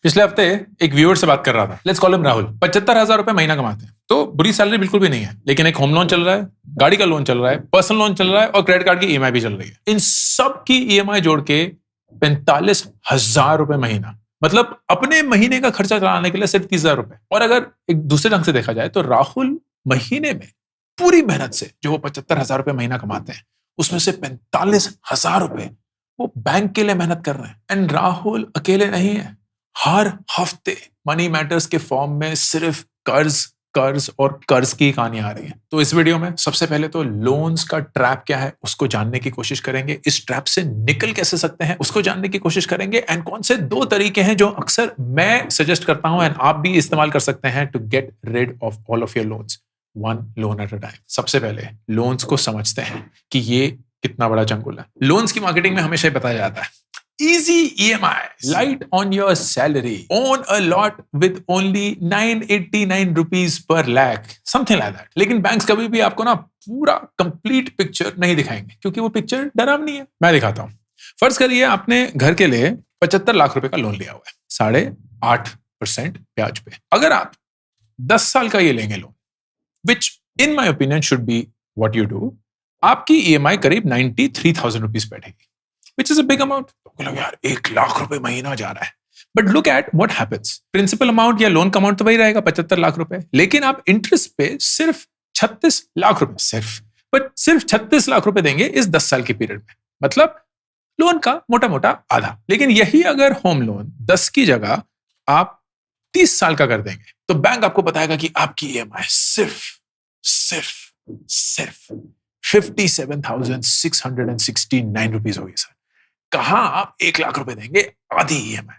पिछले हफ्ते एक व्यूअर से बात कर रहा था, लेट्स कॉल हिम राहुल। 75,000 रुपए महीना कमाते हैं, तो बुरी सैलरी बिल्कुल भी नहीं है, लेकिन एक होम लोन चल रहा है, गाड़ी का लोन चल रहा है, पर्सनल लोन चल रहा है और क्रेडिट कार्ड की ईएमआई भी चल रही है। इन सब की ईएमआई जोड़ के 45,000 रुपए महीना, मतलब अपने महीने का खर्चा चलाने के लिए सिर्फ 30,000 रुपए। और अगर एक दूसरे ढंग से देखा जाए तो राहुल महीने में पूरी मेहनत से जो वो 75,000 रुपए महीना कमाते हैं, उसमें से 45,000 रुपए वो बैंक के लिए मेहनत कर रहे हैं। एंड राहुल अकेले नहीं है, हर हफ्ते मनी मैटर्स के फॉर्म में सिर्फ कर्ज कर्ज और कर्ज की कहानी आ रही है। तो इस वीडियो में सबसे पहले तो लोन्स का ट्रैप क्या है उसको जानने की कोशिश करेंगे, इस ट्रैप से निकल कैसे सकते हैं उसको जानने की कोशिश करेंगे, एंड कौन से 2 तरीके हैं जो अक्सर मैं सजेस्ट करता हूं एंड आप भी इस्तेमाल कर सकते हैं to get rid of all of your loans, one loan at a time. सबसे पहले लोन्स को समझते हैं कि ये कितना बड़ा जंगल है। लोन्स की मार्केटिंग में हमेशा बताया जाता है easy EMI, light on your salary, own a lot with only 989 rupees per lakh, something like that. लेकिन बैंक्स कभी भी आपको ना पूरा कंप्लीट पिक्चर नहीं दिखाएंगे, क्योंकि वो पिक्चर डरावनी है। मैं दिखाता हूं। फर्ज करिए आपने घर के लिए 75 लाख रुपए का लोन लिया हुआ है 8.5% ब्याज पे। अगर आप 10 साल का ये लेंगे loan, which in my opinion should be what you do, आपकी EMI करीब 93,000 रुपीज बैठेगी, which is a big amount. तो यार 1 लाख रुपए महीना जा रहा है, but look at what happens. Principal amount या लोन का अमाउंट तो वही रहेगा 75 लाख रुपए, लेकिन आप इंटरेस्ट पे सिर्फ 36 लाख रुपए सिर्फ 36 लाख रुपए देंगे इस 10 साल के पीरियड में, मतलब लोन का मोटा मोटा आधा। लेकिन यही अगर होम लोन 10 की जगह आप 30 साल का कर देंगे तो बैंक आपको बताएगा कि आपकी EMI सिर्फ 57,669 रुपीज होगी। सर कहां आप 1 लाख रुपए देंगे आधी EMI,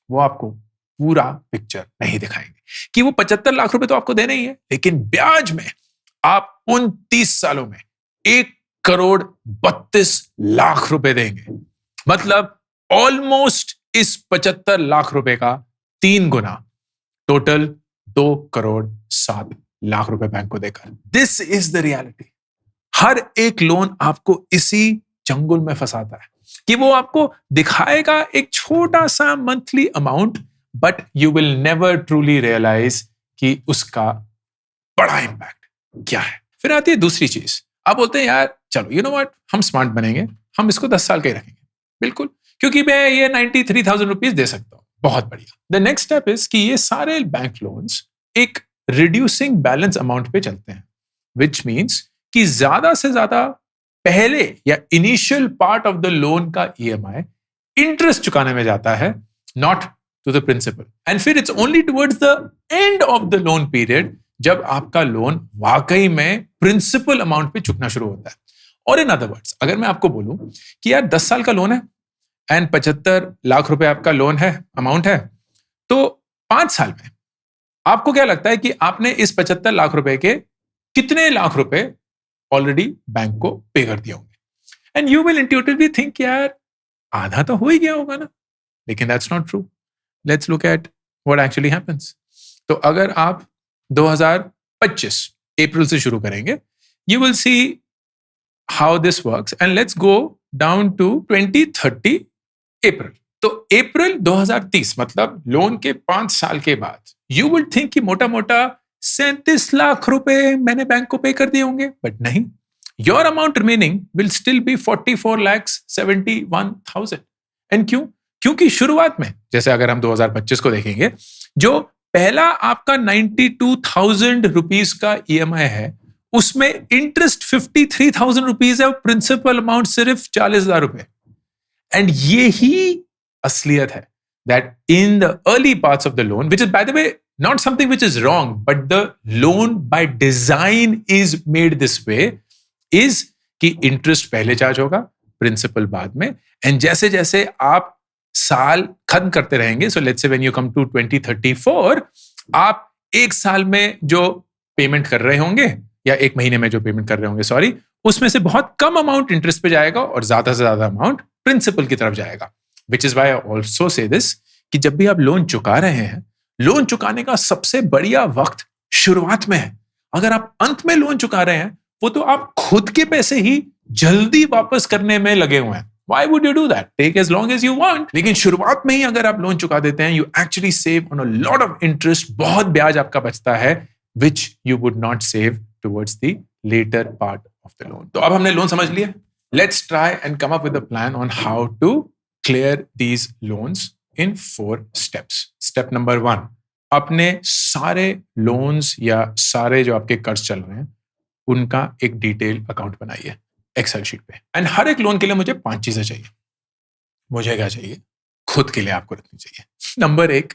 वो आपको पूरा पिक्चर नहीं दिखाएंगे कि वो 75 लाख रुपए तो आपको देने ही है, लेकिन ब्याज में आप उन 30 सालों में 1,32,00,000 रुपए देंगे, मतलब ऑलमोस्ट इस 75 लाख रुपए का 3 गुना, टोटल 2,07,00,000 रुपए बैंक को देकर। This is the reality. हर एक लोन आपको इसी जंगल में फंसाता है कि वो आपको दिखाएगा एक छोटा सा monthly amount, but you will never truly realise कि उसका बड़ा इंपैक्ट क्या है। फिर आती है दूसरी चीज, आप बोलते हैं यार चलो यू नो व्हाट, हम स्मार्ट बनेंगे, हम इसको 10 साल के ही रखेंगे, बिल्कुल, क्योंकि मैं ये 93,000 रुपीज दे सकता हूं, बहुत बढ़िया। द नेक्स्ट स्टेप इज कि ये सारे बैंक लोन्स एक रिड्यूसिंग बैलेंस अमाउंट पे चलते हैं, विच मीन्स कि ज्यादा से ज्यादा पहले या initial part of the loan का EMI इंटरेस्ट चुकाने में जाता है, not to the principal. And फिर it's only towards the end of the loan period जब आपका लोन वाकई में प्रिंसिपल अमाउंट पे चुकना शुरू होता है। और इन अदर वर्ड्स, अगर मैं आपको बोलूं कि यार 10 साल का लोन है एंड 75 लाख रुपए आपका लोन है, अमाउंट है, तो 5 साल में आपको क्या लगता है कि आपने इस 75 लाख रुपए के कितने लाख रुपए ऑलरेडी बैंक को पे कर दिए होंगे? And you will intuitively think यार आधा तो हो ही गया होगा ना, लेकिन that's not true. Let's look at what actually happens. तो अगर आप 2025 अप्रैल से शुरू करेंगे, you will see how this works, and let's go down to 2030 April. तो अप्रैल 2030 मतलब लोन के 5 साल के बाद यू विल थिंक कि मोटा मोटा 37 लाख रुपए मैंने बैंक को पे कर दिए होंगे, बट नहीं, your amount remaining will still be 44,71,000। And क्यों? क्योंकि शुरुआत में, जैसे अगर हम 2025 को देखेंगे, जो पहला आपका 92,000 रुपीज का EMI है, उसमें इंटरेस्ट 53,000 रुपीज है और प्रिंसिपल अमाउंट सिर्फ 40,000 रुपए। एंड ये ही असलियत है, that in the early parts of the loan, which is by the way not something which is wrong, but the loan by design is made this way, is कि interest पहले charge होगा, principal बाद में, and जैसे जैसे आप साल खत्म करते रहेंगे, so let's say when you come to 2034, आप 1 साल में जो पेमेंट कर रहे होंगे या 1 महीने में जो पेमेंट कर रहे होंगे, सॉरी, उसमें से बहुत कम अमाउंट इंटरेस्ट पे जाएगा और ज्यादा से ज्यादा अमाउंट प्रिंसिपल की तरफ जाएगा। Which is why I also say this, कि जब भी आप लोन चुका रहे हैं, लोन चुकाने का सबसे बढ़िया वक्त शुरुआत में है। अगर आप अंत में लोन चुका रहे हैं, वो तो आप खुद के पैसे ही जल्दी वापस करने में लगे हुए हैं, Why would you do that? Take as long as you want. लेकिन शुरुआत में ही अगर आप लोन चुका देते हैं, you actually save on a lot of interest. बहुत ब्याज आपका बचता है, which you would not save towards the later part of the loan. तो अब हमने लोन समझ लिया. Let's try and come up with a plan on how to clear these loans in 4 steps. Step number 1. अपने सारे loans या सारे जो आपके कर्ज चल रहे हैं, उनका एक डिटेल अकाउंट बनाइए एक्सेल शीट पे. एंड हर एक लोन के लिए मुझे 5 चीजें चाहिए. मुझे क्या चाहिए? खुद के लिए आपको रखनी चाहिए. नंबर 1,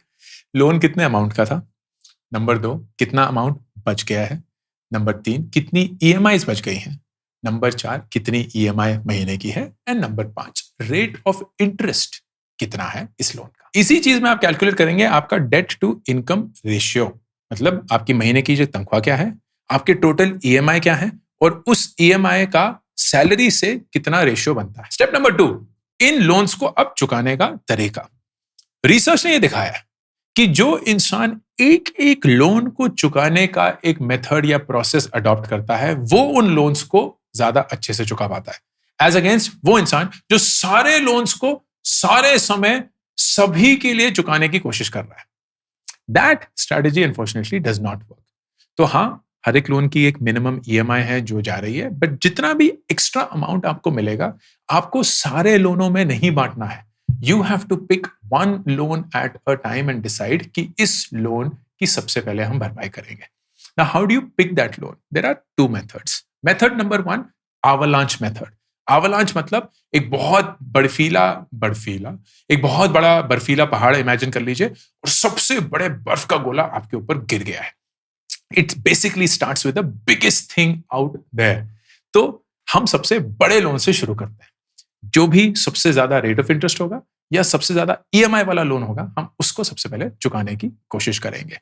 लोन कितने अमाउंट का था. नंबर 2, कितना अमाउंट बच गया है. नंबर 3, कितनी EMIs बच गई हैं. नंबर 4, कितनी EMI महीने की है. And number 5, rate of interest कितना है इस लोन का. इसी चीज में आप कैलकुलेट करेंगे आपका डेट टू इनकम रेशियो, मतलब आपकी महीने की जो तनख्वाह क्या है, आपके टोटल EMI क्या है, और उस EMI का सैलरी से कितना रेशियो बनता है. स्टेप नंबर 2, इन लोन्स को अब चुकाने का तरीका. रिसर्च ने यह दिखाया कि जो इंसान एक एक लोन को चुकाने का एक मेथड या प्रोसेस अडॉप्ट करता है, वो उन लोन्स को ज्यादा अच्छे से चुका पाता है, एज अगेंस्ट वो इंसान जो सारे लोन्स को सारे समय सभी के लिए चुकाने की कोशिश कर रहा है. That strategy unfortunately does not work. तो हाँ, हर एक लोन की एक मिनिमम EMI है जो जा रही है, बट जितना भी एक्स्ट्रा अमाउंट आपको मिलेगा, आपको सारे लोनों में नहीं बांटना है. You have to pick one loan at a time and decide कि इस लोन की सबसे पहले हम भरपाई करेंगे. Now how do you pick that loan? There are 2 methods. Method number 1, avalanche method. avalanche मतलब एक बहुत बड़ा बर्फीला पहाड़ इमेजिन कर लीजिए, और सबसे बड़े बर्फ का गोला आपके ऊपर गिर गया है. It basically starts with the biggest thing out there. तो हम सबसे बड़े लोन से शुरू करते हैं. जो भी सबसे ज्यादा रेट ऑफ इंटरेस्ट होगा या सबसे ज्यादा EMI वाला लोन होगा, हम उसको सबसे पहले चुकाने की कोशिश करेंगे.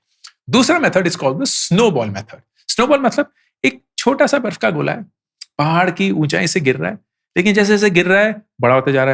दूसरा method is called the snowball method. Snowball मतलब एक छोटा सा बर्फ का गोला है, पहाड़ की ऊंचाई से गिर रहा है, लेकिन जैसे जैसे गिर रहा है, बड़ा होते जा रहा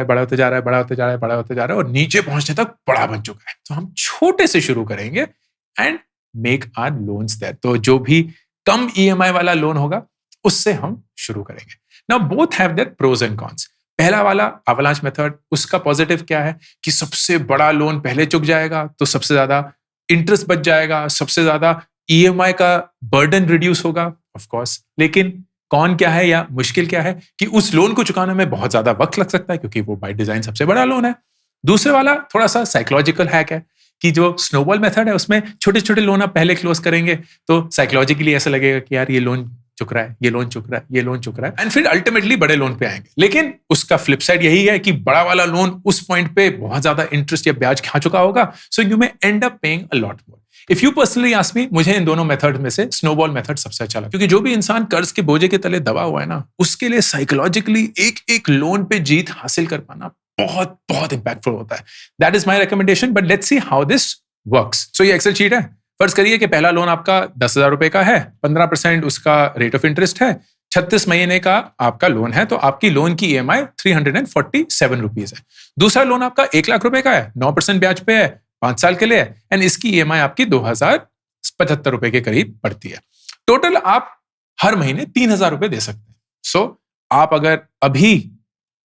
है, और नीचे पहुंचने तक बड़ा बन चुका है. तो हम छोटे से शुरू करेंगे and make are loans there. तो जो भी कम EMI वाला लोन होगा, उससे हम शुरू करेंगे. Now both have their pros and cons. पहला वाला avalanche मेथड, उसका पॉजिटिव क्या है कि सबसे बड़ा लोन पहले चुक जाएगा, तो सबसे ज्यादा इंटरेस्ट बच जाएगा, सबसे ज्यादा EMI का बर्डन रिड्यूस होगा, ऑफ कोर्स. लेकिन कौन क्या है या मुश्किल क्या है कि उस लोन को चुकाने में बहुत ज्यादा वक्त लग सकता है, क्योंकि वो बाय डिजाइन सबसे बड़ा लोन है. दूसरे वाला थोड़ा सा साइकोलॉजिकल हैक है कि जो स्नोबॉल मेथड है, उसमें छोटे छोटे लोन आप पहले क्लोज करेंगे, तो साइकोलॉजिकली ऐसा लगेगा कि यार ये लोन चुक रहा है, ये लोन चुक रहा है, ये लोन चुक रहा है, एंड फिर अल्टीमेटली बड़े लोन पे आएंगे. लेकिन उसका फ्लिप साइड यही है कि बड़ा वाला लोन उस पॉइंट पे बहुत ज्यादा इंटरेस्ट या ब्याज खा चुका होगा, so you may and up paying a lot more. If you personally ask me, मुझे इन दोनों मेथड में से स्नोबॉल मेथड सबसे अच्छा लगा, क्योंकि जो भी इंसान कर्ज के बोझे के तले दबा हुआ है ना, उसके लिए साइकोलॉजिकली एक एक लोन पे जीत हासिल कर पाना बहुत बहुत इंपैक्टफुल होता है. That is my recommendation, but let's see how this works. So ये एक्सेल शीट है. फर्ज करिए कि पहला लोन आपका 10,000 रुपए का है, 15% उसका रेट ऑफ इंटरेस्ट है, 36 महीने का आपका लोन है, तो आपकी लोन की EMI 347 रुपीज है. दूसरा लोन आपका 1 लाख रुपए का है, 9% ब्याज पे है, 5 साल के लिए है, एंड इसकी EMI आपकी 2,075 रुपए के करीब पड़ती है. टोटल आप हर महीने 3,000 रुपए दे सकते हैं. सो आप अगर अभी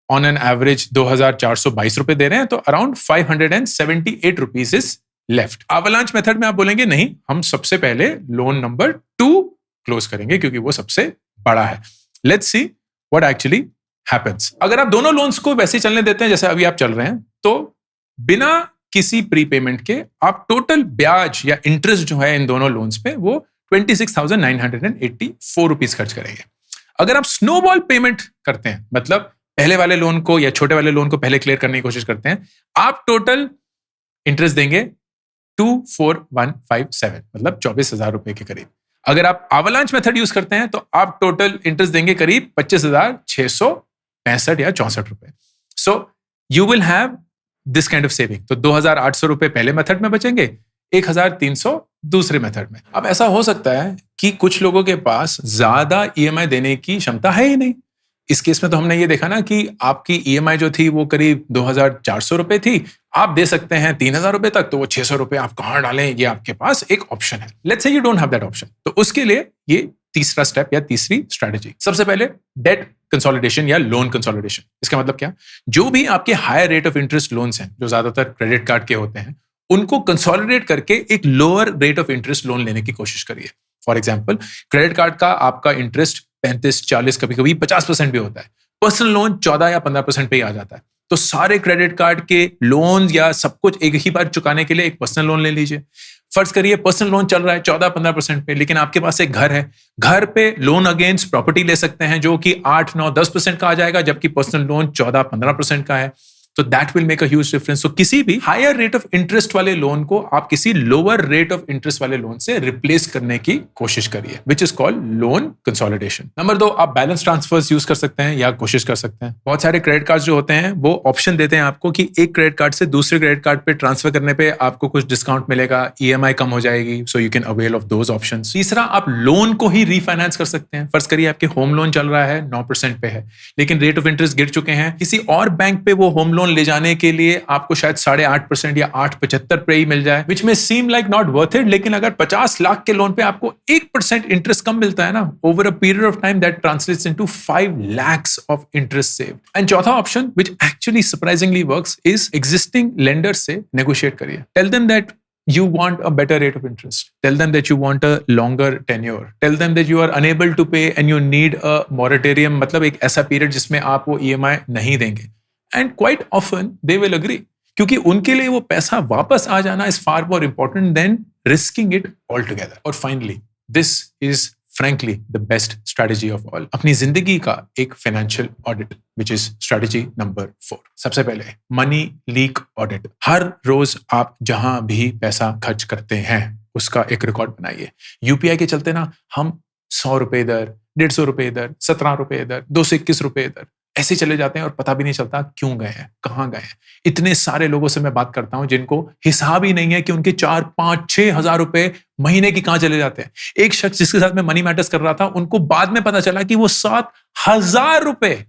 ऑन एन एवरेज 2,422 रुपए दे रहे हैं, तो around 578 rupees is left. avalanche method में आप बोलेंगे नहीं, हम सबसे पहले लोन नंबर 2 क्लोज करेंगे, क्योंकि वो सबसे बड़ा है. Let's see what actually happens. अगर आप दोनों लोन्स को वैसे चलने देते हैं जैसे अभी आप चल रहे हैं, तो बिना किसी प्रीपेमेंट के आप टोटल ब्याज या इंटरेस्ट जो है इन दोनों लोन्स पे, वो 26,984 रुपीज खर्च करेंगे. अगर आप स्नोबॉल पेमेंट करते हैं, मतलब पहले वाले लोन को या छोटे वाले लोन को पहले क्लियर करने की कोशिश करते हैं, आप टोटल इंटरेस्ट देंगे 24,157, मतलब 24,000 रुपए के करीब. अगर आप avalanche मेथड यूज करते हैं, तो आप टोटल इंटरेस्ट देंगे करीब 25,665 या 64 रुपए. So you will have this kind of saving. तो 2,800 रुपए पहले मेथड में बचेंगे, 1,300 दूसरे मेथड में. अब ऐसा हो सकता है कि कुछ लोगों के पास ज्यादा EMI देने की क्षमता है ही नहीं. इस केस में तो हमने ये देखा ना कि आपकी EMI जो थी वो करीब 2,400 रुपए थी, आप दे सकते हैं 3,000 रुपए तक, तो वो 600 रुपए आप कहां डालें, ये आपके पास एक ऑप्शन है. Let's say you don't have that option, तो उसके लिए ये तीसरा स्टेप या तीसरी स्ट्रेटेजी. सबसे पहले डेट कंसोलिडेशन या लोन कंसोलिडेशन। इसका मतलब क्या? जो भी आपके higher rate of interest loans हैं, जो ज्यादातर क्रेडिट कार्ड के होते हैं, उनको कंसोलिडेट करके एक lower rate of interest loan लेने की कोशिश करिए। फॉर एग्जाम्पल, क्रेडिट कार्ड का आपका इंटरेस्ट 35, 40, कभी कभी 50% भी होता है। पर्सनल लोन 14 या 15% पे ही आ जाता है। तो सारे क्रेडिट कार्ड के लोन या सब कुछ एक ही बार चुकाने के लिए एक पर्सनल लोन ले लीजिए। फर्ज करिए पर्सनल लोन चल रहा है 14-15% पे, लेकिन आपके पास एक घर है, घर पे लोन अगेंस्ट प्रॉपर्टी ले सकते हैं जो कि 8, 9, 10% का आ जाएगा, जबकि पर्सनल लोन 14-15% का है। तो that will make a huge difference. तो किसी भी हायर रेट ऑफ इंटरेस्ट वाले लोन को आप किसी लोअर रेट ऑफ इंटरेस्ट वाले लोन से रिप्लेस करने की कोशिश करिए, which is called loan consolidation. Number 2, आप बैलेंस ट्रांसफर्स यूज कर सकते हैं या कोशिश कर सकते हैं। बहुत सारे क्रेडिट कार्ड जो होते हैं वो ऑप्शन देते हैं आपको कि एक क्रेडिट कार्ड से दूसरे क्रेडिट कार्ड पे ट्रांसफर करने पे आपको कुछ डिस्काउंट मिलेगा, ईएमआई कम हो जाएगी, so you can avail of those options. तीसरा, आप लोन को ही रीफाइनेंस कर सकते हैं। फर्ज करिए आपके होम लोन चल रहा है 9% पे है, लेकिन रेट ऑफ इंटरेस्ट गिर चुके हैं, किसी और बैंक पे वो होम लोन ले जाने के लिए आपको शायद 8.5% या 8.75 पे ही मिल जाए, विच में seem like not worth it. लेकिन अगर 50 लाख के लोन पे आपको 1% इंटरेस्ट कम मिलता है ना, over a period of time, that translates into 5 lakhs of interest saved. And चौथा option, which actually surprisingly works, is existing lenders से नेगोशिएट करिए। Tell them that you want a better rate of interest. Tell them that you want a longer tenure. Tell them that you are unable to pay and you need a moratorium, मतलब एक ऐसा period जिसमें आप वो EMI नहीं देंगे। And quite often they will agree, क्योंकि उनके लिए वो पैसा वापस आ जाना is far more important than risking it altogether. और finally, this is frankly the best strategy of all. अपनी जिंदगी का एक financial audit, which is strategy number 4. सबसे पहले मनी लीक ऑडिट। हर रोज आप जहां भी पैसा खर्च करते हैं उसका एक रिकॉर्ड बनाइए। यूपीआई के चलते ना हम 100 रुपए इधर, 150 रुपए इधर, 17 रुपए इधर, 221 रुपए इधर, ऐसे चले जाते हैं और पता भी नहीं चलता क्यों गए हैं, कहाँ गए हैं। इतने सारे लोगों से मैं बात करता हूं जिनको हिसाब ही नहीं है कि उनके 4, 5, 6 हजार रुपए महीने की कहां चले जाते हैं। एक शख्स जिसके साथ मैं मनी मैटर्स कर रहा था, उनको बाद में पता चला कि वो 7,000 रुपए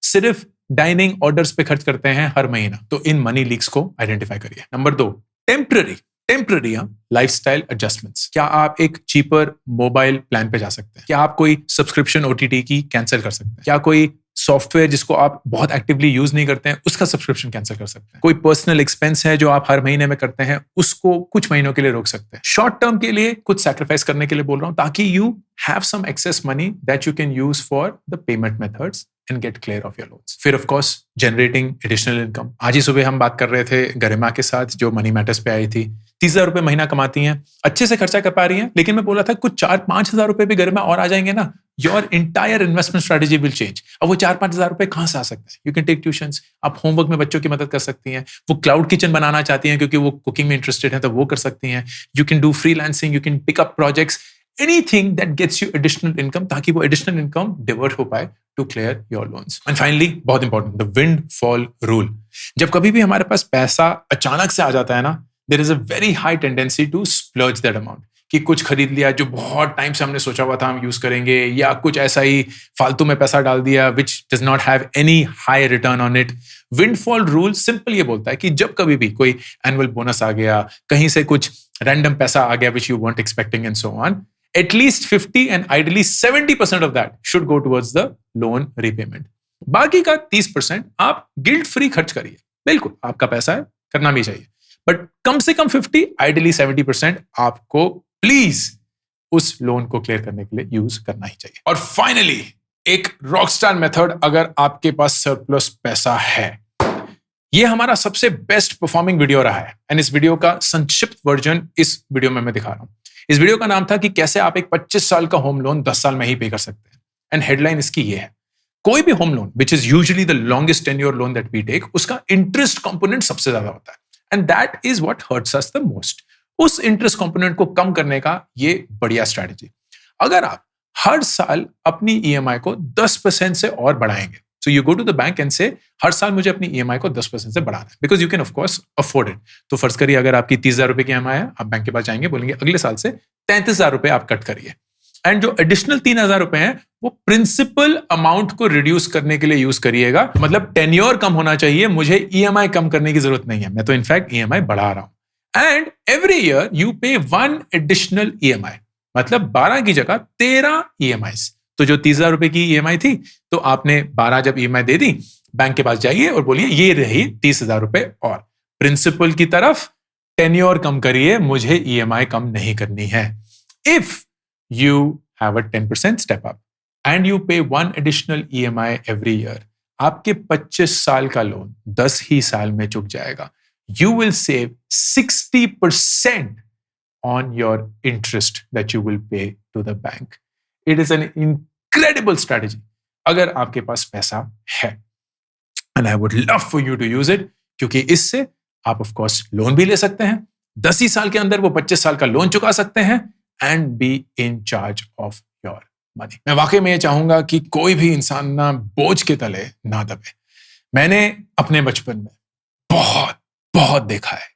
सिर्फ डाइनिंग ऑर्डर्स पे खर्च करते हैं हर महीना। तो इन मनी लीक्स को आइडेंटिफाई करिए। Number 2, temporary lifestyle adjustments. क्या आप एक चीपर मोबाइल प्लान पे जा सकते हैं? क्या आप कोई सब्सक्रिप्शन ओटीटी की कैंसिल कर सकते हैं? क्या कोई सॉफ्टवेयर जिसको आप बहुत एक्टिवली यूज नहीं करते हैं उसका सब्सक्रिप्शन कैंसिल कर सकते हैं? कोई पर्सनल एक्सपेंस है जो आप हर महीने में करते हैं उसको कुछ महीनों के लिए रोक सकते हैं। शॉर्ट टर्म के लिए कुछ सैक्रिफाइस करने के लिए बोल रहा हूं, ताकि you have some excess money that you can use for the payment methods and get clear of your loans. फिर of course generating additional income. आज ही सुबह हम बात कर रहे थे गरिमा के साथ जो मनी मैटर्स पे आई थी। 30,000 रुपए महीना कमाती हैं, अच्छे से खर्चा कर पा रही हैं, लेकिन मैं बोला था कुछ 4-5 हजार रुपए भी गरिमा और आ जाएंगे ना, your entire investment strategy will change. अब वो 4-5 हजार रुपए कहां से आ सकते हैं? यू कैन टेक ट्यूशंस, आप होमवर्क में बच्चों की मदद कर सकती हैं। वो क्लाउड किचन बनाना चाहती हैं क्योंकि वो कुकिंग में इंटरेस्टेड है, तो वो कर सकती हैं। You can do freelancing, you can pick up projects, anything that gets you additional income, ताकि वो additional income divert हो पाए to clear your loans. And finally, बहुत important, the windfall rule. जब कभी भी हमारे पास पैसा अचानक से आ जाता है ना, there is a very high tendency to splurge that amount. कि कुछ खरीद लिया जो बहुत टाइम से हमने सोचा हुआ था हम यूज करेंगे, या कुछ ऐसा ही फालतू में पैसा डाल दिया which does not have any high return on it. Windfall rule simple ये बोलता है कि जब कभी भी कोई एनुअल बोनस आ गया, कहीं से कुछ रैंडम पैसा आ गया which you weren't expecting and so on, at least 50 and ideally 70% of that should go towards the loan repayment. बाकी का 30% आप गिल्ट फ्री खर्च करिए। बिल्कुल आपका पैसा है, करना भी चाहिए, बट कम से कम 50, आइडियली 70% आपको प्लीज उस लोन को क्लियर करने के लिए यूज करना ही चाहिए। और फाइनली एक रॉकस्टार मेथड, अगर आपके पास सरप्लस पैसा है, ये हमारा सबसे बेस्ट परफॉर्मिंग वीडियो रहा है एंड इस वीडियो का संक्षिप्त वर्जन इस वीडियो में मैं दिखा रहा हूं। इस वीडियो का नाम था कि कैसे आप एक 25 साल का होम लोन 10 साल में ही पे कर सकते हैं। एंड हेडलाइन इसकी ये है, कोई भी home loan which is usually the longest tenure loan that we take, उसका इंटरेस्ट कंपोनेंट सबसे ज्यादा होता है and that is what hurts us the most. उस इंटरेस्ट कंपोनेंट को कम करने का ये बढ़िया स्ट्रैटेजी। अगर आप हर साल अपनी ईएमआई को 10% से और बढ़ाएंगे, so you go to the bank and say हर साल मुझे अपनी ईएमआई को 10% से बढ़ाना है, because you can of course afford it. तो फर्ज करिए अगर आपकी 30,000 रुपए की ईएमआई है, आप बैंक के पास जाएंगे, बोलेंगे अगले साल से 33,000 रुपए आप कट करिए, एंड जो एडिशनल 3,000 रुपए हैं वो प्रिंसिपल अमाउंट को रिड्यूस करने के लिए यूज करिएगा। मतलब टेन्योर कम होना चाहिए, मुझे ईएमआई कम करने की जरूरत नहीं है, मैं तो इनफैक्ट ईएमआई बढ़ा रहा हूं। एंड एवरी ईयर यू पे 1 एडिशनल ईएमआई, मतलब 12 की जगह 13 ईएमआईस। तो जो 30,000 रुपए की EMI थी, तो आपने 12 जब EMI दे दी, बैंक के पास जाइए और बोलिए ये रही 30,000 रुपए, और प्रिंसिपल की तरफ टेन्योर कम करिए, मुझे EMI कम नहीं करनी है। If you have a 10% step up and you पे 1 एडिशनल EMI एवरी ईयर, आपके 25 साल का लोन 10 ही साल में चुक जाएगा। You will save 60% on your interest that you will pay to the bank. It is an incredible strategy अगर आपके पास पैसा है, and I would love for you to use it, क्योंकि इससे आप of course लोन भी ले सकते हैं, 10 ही साल के अंदर वो 25 साल का लोन चुका सकते हैं, and be in charge of your money. मैं वाकई में ये चाहूंगा कि कोई भी इंसान ना बोझ के तले ना दबे। मैंने अपने बचपन में बहुत देखा है।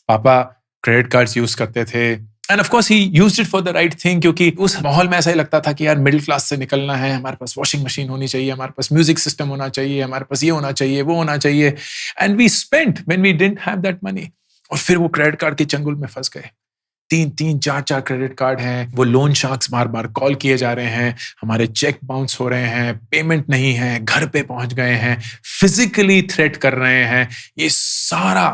पापा क्रेडिट कार्ड्स यूज करते थे, end of course he used it for the right thing, क्योंकि उस माहौल में ऐसा ही लगता था कि यार मिडिल क्लास से निकलना है, हमारे पास वॉशिंग मशीन होनी चाहिए, हमारे पास म्यूजिक सिस्टम होना चाहिए, हमारे पास ये होना चाहिए, वो होना चाहिए, and we spent when we didn't have that money. और फिर वो क्रेडिट कार्ड के चंगुल में फंस गए। 3-3, 4-4 क्रेडिट कार्ड हैं, वो लोन शार्क्स बार कॉल किए जा रहे हैं, हमारे चेक बाउंस हो रहे हैं, पेमेंट नहीं है, घर पे पहुंच गए हैं, फिजिकली थ्रेट कर रहे हैं। ये सारा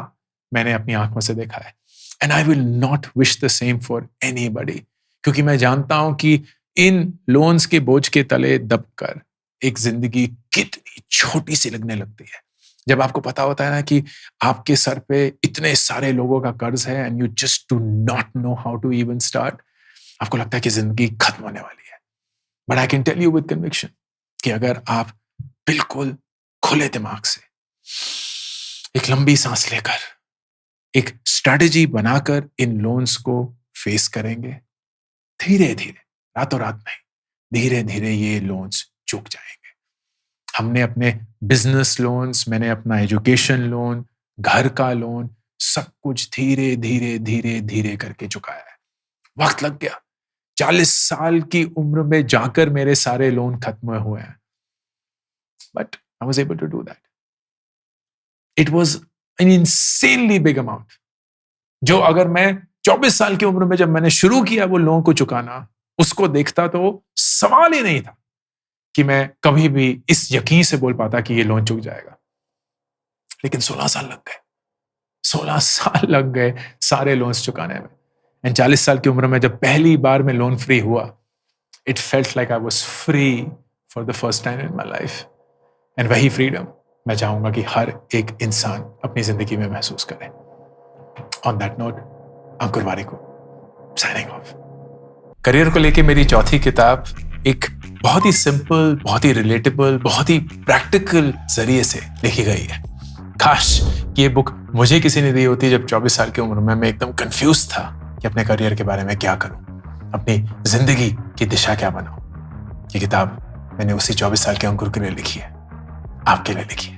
मैंने अपनी आंखों से देखा है, and I will not wish the same for anybody, क्योंकि मैं जानता हूं कि इन लोन्स के बोझ के तले दबकर एक जिंदगी कितनी छोटी सी लगने लगती है। जब आपको पता होता है ना कि आपके सर पे इतने सारे लोगों का कर्ज है, and you just do not know how to even start, आपको लगता है कि जिंदगी खत्म होने वाली है। But I can tell you with conviction कि अगर आप बिल्कुल खुले दिमाग से एक लंबी सांस लेकर एक स्ट्रैटेजी बनाकर इन लोन्स को फेस करेंगे, धीरे धीरे, रातों रात नहीं, धीरे धीरे ये लोन्स चुक जाएंगे। हमने अपने बिजनेस लोन्स, मैंने अपना एजुकेशन लोन, घर का लोन, सब कुछ धीरे धीरे धीरे धीरे करके चुकाया है। वक्त लग गया, 40 साल की उम्र में जाकर मेरे सारे लोन खत्म हुए हैं, but I was able to do that. It was an insanely big amount, जो अगर मैं 24 साल की उम्र में जब मैंने शुरू किया वो लोन को चुकाना, उसको देखता तो सवाल ही नहीं था कि मैं कभी भी इस यकीन से बोल पाता कि ये लोन चुक जाएगा। लेकिन 16 साल लग गए, 16 साल लग गए सारे लोन्स चुकाने में। एंड 40 साल की उम्र में जब पहली बार मैं लोन फ्री हुआ, it felt like I was free for the first time in my life. And वही फ्रीडम मैं चाहूंगा कि हर एक इंसान अपनी जिंदगी में महसूस करे। On that note, Ankur Warikoo signing off. Career को लेके मेरी चौथी किताब एक बहुत ही सिंपल, बहुत ही रिलेटेबल, बहुत ही प्रैक्टिकल जरिए से लिखी गई है। काश कि ये बुक मुझे किसी ने दी होती जब 24 साल की उम्र में मैं एकदम कंफ्यूज था कि अपने करियर के बारे में क्या करूं, अपनी जिंदगी की दिशा क्या बनाऊं। ये किताब मैंने उसी 24 साल के अंकुर के लिए लिखी है, आपके लिए लिखी है।